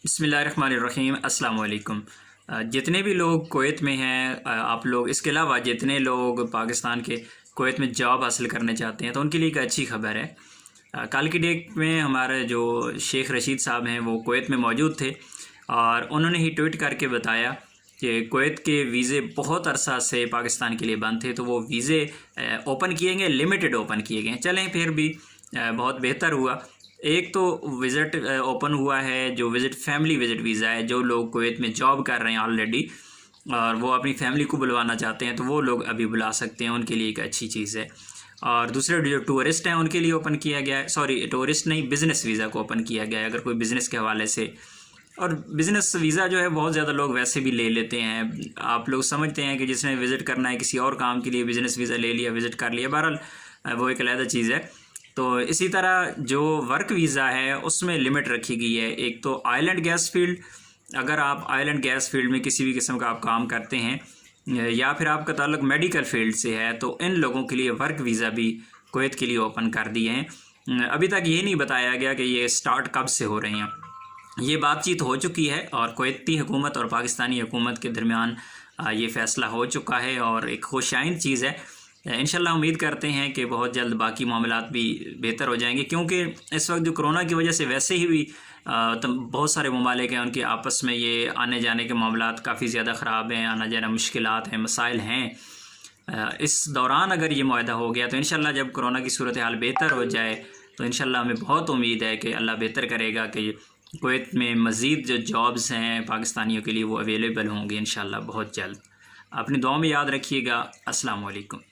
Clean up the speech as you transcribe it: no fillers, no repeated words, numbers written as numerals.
बिस्मिल्लाहिर्रहमानिर्रहीम। अस्सलाम वालेकुम। जितने भी लोग कुवैत में हैं, आप लोग इसके अलावा जितने लोग पाकिस्तान के कुवैत में जॉब हासिल करने चाहते हैं तो उनके लिए एक अच्छी खबर है। कल की डेट में हमारे जो शेख रशीद साहब हैं वो कुवैत में मौजूद थे और उन्होंने ही ट्वीट करके बताया कि कुवैत के वीज़े बहुत अरसा से पाकिस्तान के लिए बंद थे, तो वो वीज़े ओपन किए गए, लिमिटेड ओपन किए गए। चलें, फिर भी बहुत बेहतर हुआ। एक तो विज़िट ओपन हुआ है, जो विज़िट फैमिली विज़िट वीज़ा है। जो लोग कुवैत में जॉब कर रहे हैं ऑलरेडी और वो अपनी फैमिली को बुलवाना चाहते हैं तो वो लोग अभी बुला सकते हैं, उनके लिए एक अच्छी चीज़ है। और दूसरे जो टूरिस्ट हैं उनके लिए ओपन किया गया है, सॉरी टूरिस्ट नहीं, बिज़नेस वीज़ा को ओपन किया गया है। अगर कोई बिज़नेस के हवाले से, और बिज़नेस वीज़ा जो है बहुत ज़्यादा लोग वैसे भी ले लेते हैं। आप लोग समझते हैं कि जिसने विज़िट करना है किसी और काम के लिए बिज़नेस वीज़ा ले लिया, विज़िट कर लिया, बहरहाल वो एक अलग चीज़ है। तो इसी तरह जो वर्क वीज़ा है उसमें लिमिट रखी गई है। एक तो आइलैंड गैस फील्ड, अगर आप आइलैंड गैस फील्ड में किसी भी किस्म का आप काम करते हैं या फिर आपका ताल्लुक मेडिकल फील्ड से है तो इन लोगों के लिए वर्क वीज़ा भी कुवैत के लिए ओपन कर दिए हैं। अभी तक ये नहीं बताया गया कि ये स्टार्ट कब से हो रहे हैं। ये बातचीत हो चुकी है और कुवैती हुकूमत और पाकिस्तानी हुकूमत के दरमियान ये फ़ैसला हो चुका है और एक खुशाइन चीज़ है। इंशाल्लाह उम्मीद करते हैं कि बहुत जल्द बाकी मामलात भी बेहतर हो जाएंगे, क्योंकि इस वक्त जो कोरोना की वजह से वैसे ही भी बहुत सारे ममालिक हैं, उनके आपस में ये आने जाने के मामलात काफ़ी ज़्यादा ख़राब हैं, आना जाना मुश्किलात हैं, मसाइल हैं। इस दौरान अगर ये मुआहदा हो गया तो इंशाल्लाह जब कोरोना की सूरत हाल बेहतर हो जाए तो इंशाल्लाह हमें बहुत उम्मीद है कि अल्लाह बेहतर करेगा कि कुवैत में मज़ीद जो जॉब्स हैं पाकिस्तानियों के लिए वो अवेलेबल होंगे इंशाल्लाह बहुत जल्द। अपनी दुआ में याद रखिएगा। अस्सलाम वालेकुम।